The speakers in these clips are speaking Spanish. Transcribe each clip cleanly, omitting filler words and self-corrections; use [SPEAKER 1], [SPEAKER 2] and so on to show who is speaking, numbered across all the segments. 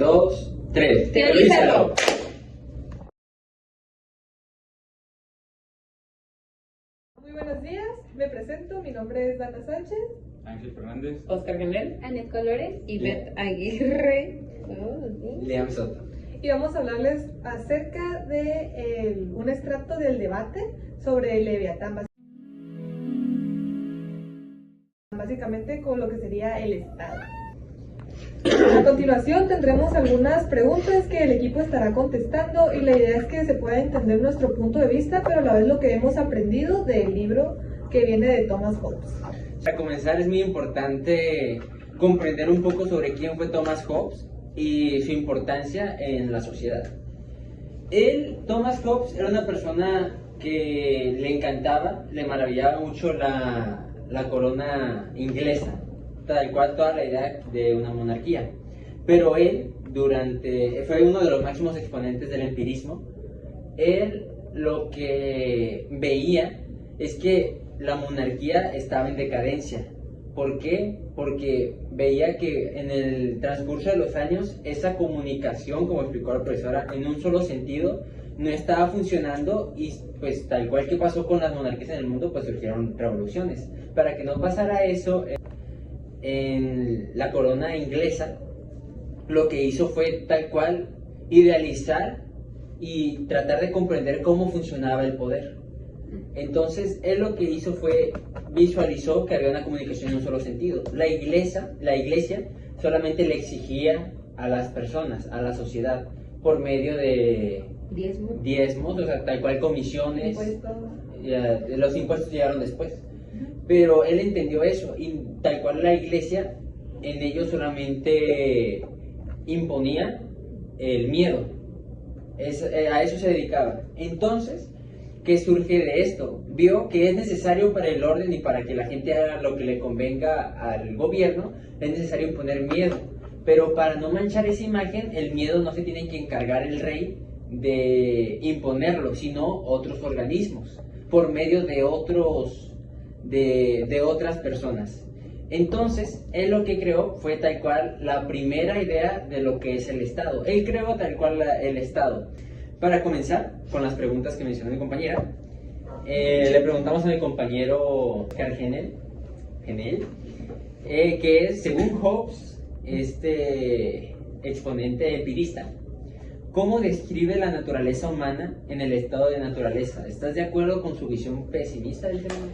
[SPEAKER 1] 2, 3.
[SPEAKER 2] ¡Teorízalo!
[SPEAKER 3] Muy buenos días, me presento, mi nombre es Dana Sánchez.
[SPEAKER 1] Ángel Fernández.
[SPEAKER 2] Oscar Genel,
[SPEAKER 4] Anet Colores
[SPEAKER 2] y Beth Aguirre.
[SPEAKER 1] Liam Soto.
[SPEAKER 3] Y vamos a hablarles acerca de un extracto del debate sobre el Leviatán, básicamente con lo que sería el Estado. A continuación tendremos algunas preguntas que el equipo estará contestando y la idea es que se pueda entender nuestro punto de vista, pero a la vez lo que hemos aprendido del libro que viene de Thomas Hobbes.
[SPEAKER 1] Para comenzar es muy importante comprender un poco sobre quién fue Thomas Hobbes y su importancia en la sociedad. Thomas Hobbes era una persona que le encantaba, le maravillaba mucho la corona inglesa, tal cual toda la idea de una monarquía. Pero él fue uno de los máximos exponentes del empirismo. Él lo que veía es que la monarquía estaba en decadencia. ¿Por qué? Porque veía que en el transcurso de los años esa comunicación, como explicó la profesora, en un solo sentido no estaba funcionando y pues tal cual que pasó con las monarquías en el mundo, pues surgieron revoluciones. Para que no pasara eso en la corona inglesa, lo que hizo fue tal cual idealizar y tratar de comprender cómo funcionaba el poder. Entonces, él lo que hizo fue visualizó que había una comunicación en un solo sentido. La iglesia solamente le exigía a las personas, a la sociedad, por medio de diezmos, o sea, tal cual comisiones. Los impuestos llegaron después. Pero él entendió eso y tal cual la iglesia en ello solamente imponía el miedo. A eso se dedicaba. Entonces, ¿qué surge de esto? Vio que es necesario para el orden y para que la gente haga lo que le convenga al gobierno, es necesario imponer miedo. Pero para no manchar esa imagen, el miedo no se tiene que encargar el rey de imponerlo, sino otros organismos, por medio de otras personas. Entonces, él lo que creó fue tal cual la primera idea de lo que es el Estado. Él creó tal cual el Estado. Para comenzar con las preguntas que mencionó mi compañera, le preguntamos a mi compañero Oscar Genel, que es, según Hobbes, este exponente empirista, ¿cómo describe la naturaleza humana en el estado de naturaleza? ¿Estás de acuerdo con su visión pesimista del ser humano?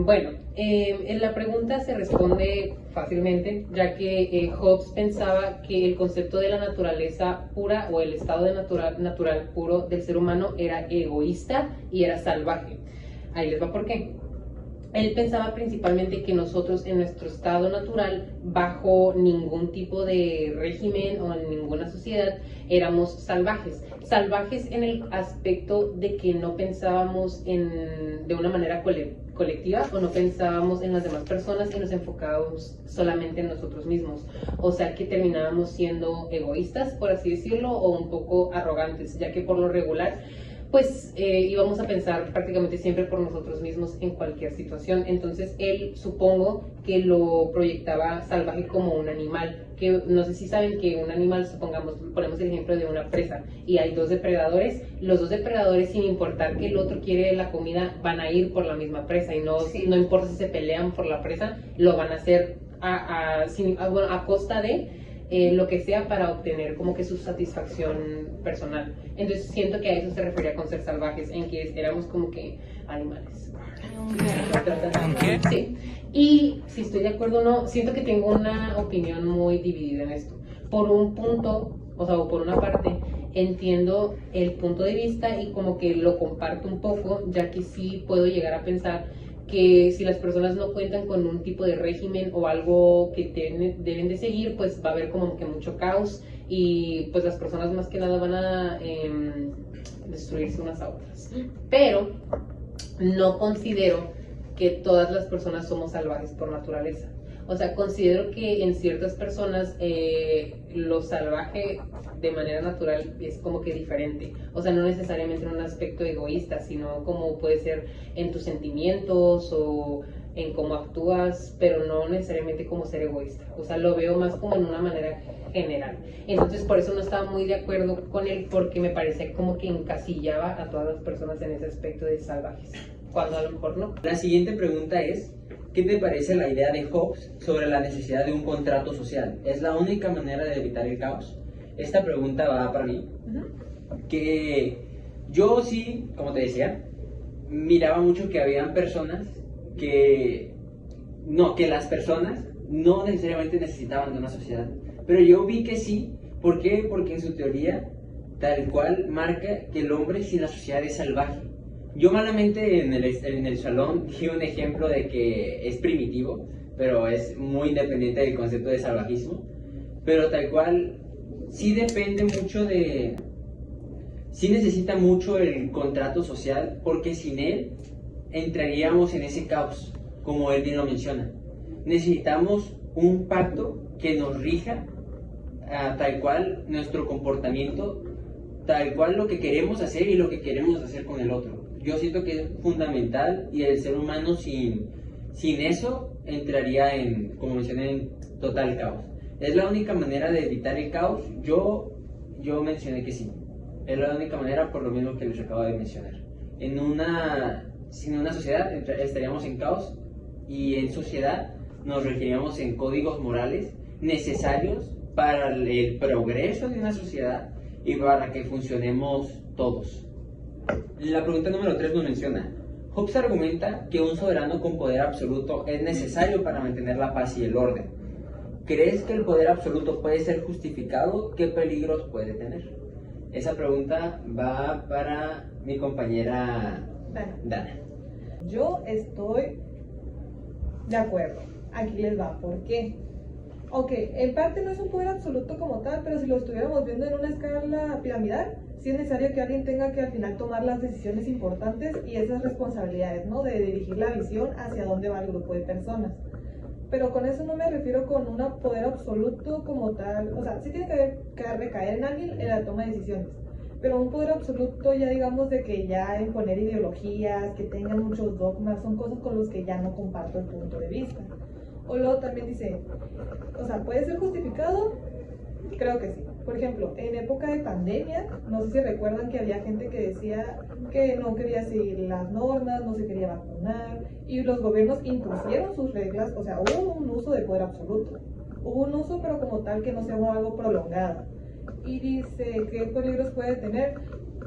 [SPEAKER 2] Bueno, en la pregunta se responde fácilmente, ya que Hobbes pensaba que el concepto de la naturaleza pura o el estado de natural puro del ser humano era egoísta y era salvaje. Ahí les va por qué. Él pensaba principalmente que nosotros en nuestro estado natural, bajo ningún tipo de régimen o en ninguna sociedad, éramos salvajes. Salvajes en el aspecto de que no pensábamos de una manera colectiva o no pensábamos en las demás personas y nos enfocábamos solamente en nosotros mismos. O sea que terminábamos siendo egoístas, por así decirlo, o un poco arrogantes, ya que por lo regular pues íbamos a pensar prácticamente siempre por nosotros mismos en cualquier situación. Entonces él, supongo que lo proyectaba salvaje como un animal, que no sé si saben que un animal, supongamos, ponemos el ejemplo de una presa y hay dos depredadores, los dos depredadores, sin importar que el otro quiere la comida, van a ir por la misma presa y no importa si se pelean por la presa, lo van a hacer a costa de lo que sea para obtener como que su satisfacción personal. Entonces siento que a eso se refería con ser salvajes, en que éramos como que animales. Sí. Y si estoy de acuerdo o no, siento que tengo una opinión muy dividida en esto. Por un punto, o por una parte, entiendo el punto de vista y como que lo comparto un poco, ya que sí puedo llegar a pensar que si las personas no cuentan con un tipo de régimen o algo que deben de seguir, pues va a haber como que mucho caos y pues las personas más que nada van a destruirse unas a otras. Pero no considero que todas las personas somos salvajes por naturaleza. O sea, considero que en ciertas personas lo salvaje de manera natural es como que diferente. O sea, no necesariamente en un aspecto egoísta, sino como puede ser en tus sentimientos o en cómo actúas, pero no necesariamente como ser egoísta. O sea, lo veo más como en una manera general. Entonces, por eso no estaba muy de acuerdo con él, porque me parecía como que encasillaba a todas las personas en ese aspecto de salvajes, cuando a lo mejor no.
[SPEAKER 1] La siguiente pregunta es, ¿qué te parece la idea de Hobbes sobre la necesidad de un contrato social? ¿Es la única manera de evitar el caos? Esta pregunta va para mí, que yo sí, como te decía, miraba mucho que habían personas que las personas no necesariamente necesitaban de una sociedad, pero yo vi que sí. ¿Por qué? Porque en su teoría tal cual marca que el hombre sin la sociedad es salvaje. Yo malamente en el salón di un ejemplo de que es primitivo, pero es muy independiente del concepto de salvajismo, pero tal cual sí depende mucho de... sí necesita mucho el contrato social, porque sin él entraríamos en ese caos, como él bien lo menciona. Necesitamos un pacto que nos rija tal cual nuestro comportamiento, tal cual lo que queremos hacer y lo que queremos hacer con el otro. Yo siento que es fundamental, y el ser humano sin eso entraría en, como mencioné, en total caos. ¿Es la única manera de evitar el caos? Yo mencioné que sí. Es la única manera, por lo mismo que les acabo de mencionar. Sin una sociedad estaríamos en caos, y en sociedad nos regiríamos en códigos morales necesarios para el progreso de una sociedad y para que funcionemos todos. La pregunta número 3 nos menciona: Hobbes argumenta que un soberano con poder absoluto es necesario para mantener la paz y el orden. ¿Crees que el poder absoluto puede ser justificado? ¿Qué peligros puede tener? Esa pregunta va para mi compañera Dana.
[SPEAKER 3] Yo estoy de acuerdo. Aquí les va. ¿Por qué? Ok, en parte no es un poder absoluto como tal, pero si lo estuviéramos viendo en una escala piramidal, sí es necesario que alguien tenga que al final tomar las decisiones importantes y esas responsabilidades, ¿no? De dirigir la visión hacia dónde va el grupo de personas. Pero con eso no me refiero con un poder absoluto como tal. O sea, sí tiene que recaer en alguien en la toma de decisiones, pero un poder absoluto ya digamos de que ya imponer ideologías, que tengan muchos dogmas, son cosas con las que ya no comparto el punto de vista. O luego también dice, o sea, ¿puede ser justificado? Creo que sí. Por ejemplo, en época de pandemia, no sé si recuerdan que había gente que decía que no quería seguir las normas, no se quería vacunar, y los gobiernos impusieron sus reglas. O sea, hubo un uso de poder absoluto. Hubo un uso, pero como tal que no sea algo prolongado. Y dice, ¿qué peligros puede tener?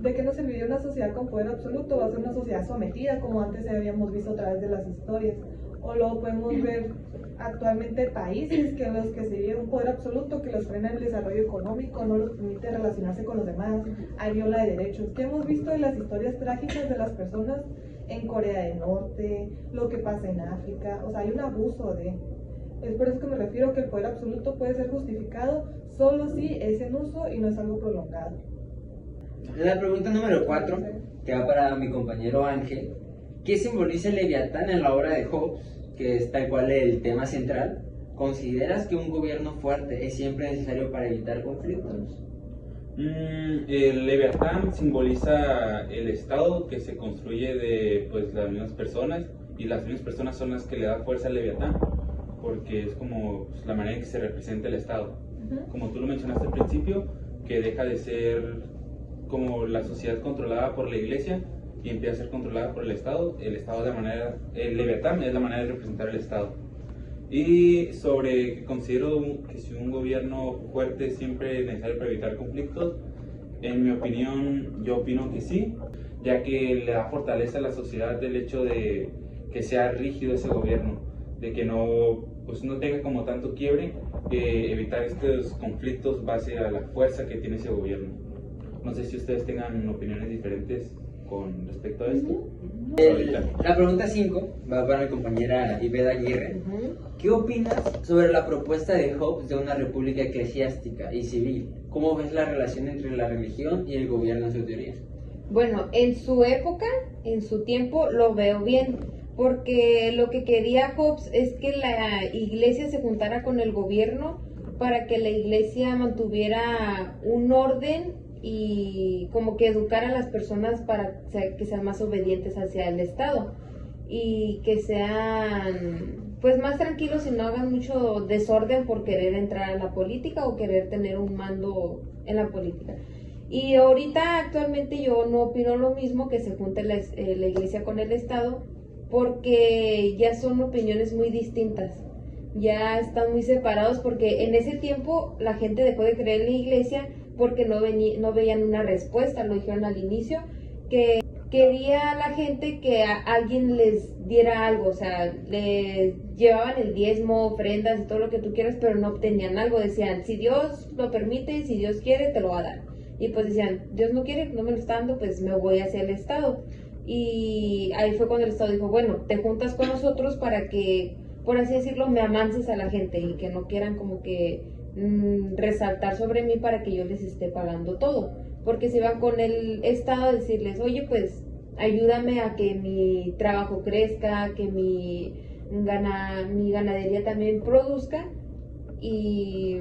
[SPEAKER 3] ¿De qué nos serviría una sociedad con poder absoluto? Va a ser una sociedad sometida, como antes habíamos visto a través de las historias. O luego podemos ver actualmente países que los que se vive un poder absoluto que los frena el desarrollo económico, no los permite relacionarse con los demás, hay viola de derechos, que hemos visto en las historias trágicas de las personas en Corea del Norte, lo que pasa en África. O sea, hay un abuso de... Es por eso que me refiero que el poder absoluto puede ser justificado solo si es en uso y no es algo prolongado.
[SPEAKER 1] La pregunta número 4, que va para mi compañero Ángel: ¿qué simboliza el Leviatán en la obra de Hobbes, que es tal cual el tema central? ¿Consideras que un gobierno fuerte es siempre necesario para evitar conflictos?
[SPEAKER 4] El Leviatán simboliza el Estado que se construye de las mismas personas, y las mismas personas son las que le dan fuerza al Leviatán, porque es como la manera en que se representa el Estado. Como tú lo mencionaste al principio, que deja de ser como la sociedad controlada por la Iglesia y empieza a ser controlada por el Estado. El Leviatán es la manera de representar el Estado. Y sobre que considero que si un gobierno fuerte es siempre necesario para evitar conflictos, en mi opinión, yo opino que sí, ya que le da fortaleza a la sociedad el hecho de que sea rígido ese gobierno, de que no tenga como tanto quiebre, evitar estos conflictos base a la fuerza que tiene ese gobierno. No sé si ustedes tengan opiniones diferentes con respecto a esto.
[SPEAKER 1] La pregunta 5 va para mi compañera Iveda Aguirre. ¿Qué opinas sobre la propuesta de Hobbes de una república eclesiástica y civil? ¿Cómo ves la relación entre la religión y el gobierno en su teoría?
[SPEAKER 5] Bueno, en su época, en su tiempo, lo veo bien, porque lo que quería Hobbes es que la iglesia se juntara con el gobierno para que la iglesia mantuviera un orden y como que educar a las personas para que sean más obedientes hacia el Estado. y que sean pues más tranquilos y no hagan mucho desorden por querer entrar a la política o querer tener un mando en la política. Y ahorita actualmente yo no opino lo mismo, que se junte la iglesia con el Estado, porque ya son opiniones muy distintas, ya están muy separados, porque en ese tiempo la gente dejó de creer en la iglesia porque no veían una respuesta, lo dijeron al inicio, que quería la gente que a alguien les diera algo, o sea, les llevaban el diezmo, ofrendas y todo lo que tú quieras, pero no obtenían algo, decían, si Dios lo permite, si Dios quiere, te lo va a dar. Y pues decían, Dios no quiere, no me lo está dando, pues me voy hacia el Estado. Y ahí fue cuando el Estado dijo, bueno, te juntas con nosotros para que, por así decirlo, me amanses a la gente y que no quieran como que resaltar sobre mí para que yo les esté pagando todo. Porque si van con el Estado a decirles, oye, pues ayúdame a que mi trabajo crezca, que mi ganadería también produzca. Y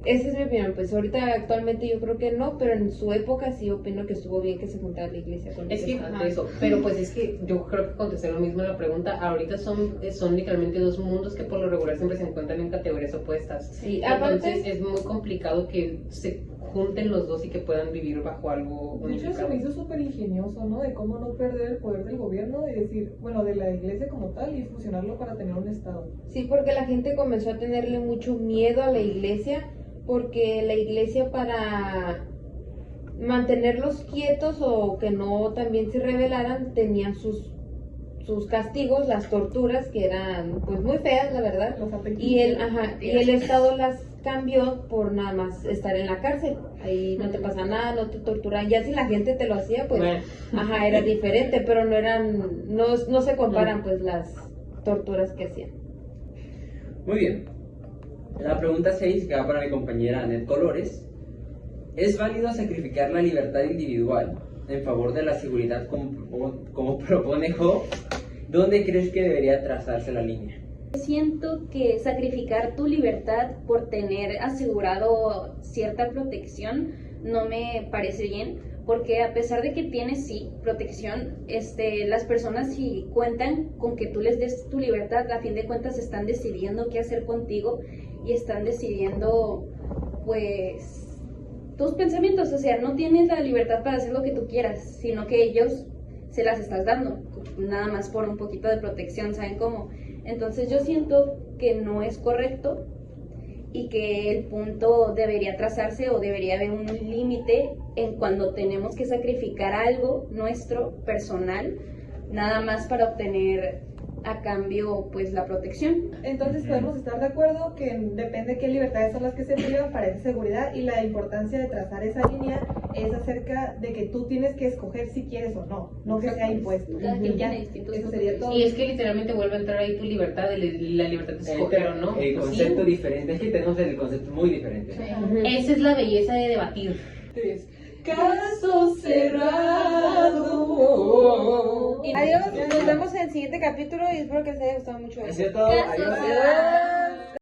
[SPEAKER 5] esa es mi opinión. Pues ahorita actualmente yo creo que no, pero en su época sí opino que estuvo bien que se juntara la iglesia con el
[SPEAKER 2] Es que
[SPEAKER 5] Estado.
[SPEAKER 2] eso, pero pues es que yo creo que contesté lo mismo en la pregunta. Ahorita son literalmente dos mundos que por lo regular siempre se encuentran en categorías opuestas.
[SPEAKER 5] Sí,
[SPEAKER 2] Entonces
[SPEAKER 5] aparte
[SPEAKER 2] es muy complicado que se junten los dos y que puedan vivir bajo algo
[SPEAKER 3] De hecho, se
[SPEAKER 2] unificado.
[SPEAKER 3] me hizo súper ingenioso, ¿no? De cómo no perder el poder del gobierno y decir, bueno, de la iglesia como tal y fusionarlo para tener un Estado.
[SPEAKER 5] sí, porque la gente comenzó a tenerle mucho miedo a la iglesia, porque la iglesia, para mantenerlos quietos o que no también se rebelaran, tenían sus castigos, las torturas, que eran pues muy feas, la verdad.
[SPEAKER 3] Los
[SPEAKER 5] Y el Estado las cambió por nada más estar en la cárcel. Ahí no te pasa nada, no te torturan. Ya si la gente te lo hacía, pues
[SPEAKER 2] Bueno.
[SPEAKER 5] era diferente, pero no se comparan pues las torturas que hacían.
[SPEAKER 1] Muy bien. La pregunta 6, que va para mi compañera Anet Colores. ¿Es válido sacrificar la libertad individual en favor de la seguridad como propone Hobbes? ¿Dónde crees que debería trazarse la línea?
[SPEAKER 6] Siento que sacrificar tu libertad por tener asegurado cierta protección no me parece bien, porque a pesar de que tienes sí protección, las personas, si cuentan con que tú les des tu libertad, a fin de cuentas están decidiendo qué hacer contigo y están decidiendo pues tus pensamientos. O sea, no tienes la libertad para hacer lo que tú quieras, sino que ellos se las estás dando, nada más por un poquito de protección, ¿saben cómo? Entonces yo siento que no es correcto y que el punto debería trazarse o debería haber un límite en cuando tenemos que sacrificar algo nuestro personal, nada más para obtener a cambio pues la protección.
[SPEAKER 3] Entonces podemos estar de acuerdo que depende qué libertades son las que se privan para esa seguridad, y la importancia de trazar esa línea es acerca de que tú tienes que escoger si quieres o no, no que sea impuesto.
[SPEAKER 6] Cada quien
[SPEAKER 3] Y ya,
[SPEAKER 6] tiene distintos
[SPEAKER 3] eso
[SPEAKER 6] puntos
[SPEAKER 3] sería
[SPEAKER 6] de
[SPEAKER 3] todo.
[SPEAKER 2] Y es que literalmente vuelve a entrar ahí tu libertad, la libertad de escoger o no.
[SPEAKER 1] El
[SPEAKER 2] Pues
[SPEAKER 1] concepto
[SPEAKER 2] sí.
[SPEAKER 1] diferente, es que tenemos el concepto muy diferente.
[SPEAKER 2] Esa es la belleza de debatir.
[SPEAKER 3] Caso cerrado.
[SPEAKER 5] Adiós, nos vemos en el siguiente capítulo y espero que les haya gustado mucho.
[SPEAKER 1] Ha sido todo.
[SPEAKER 6] Caso
[SPEAKER 1] Adiós.
[SPEAKER 6] cerrado.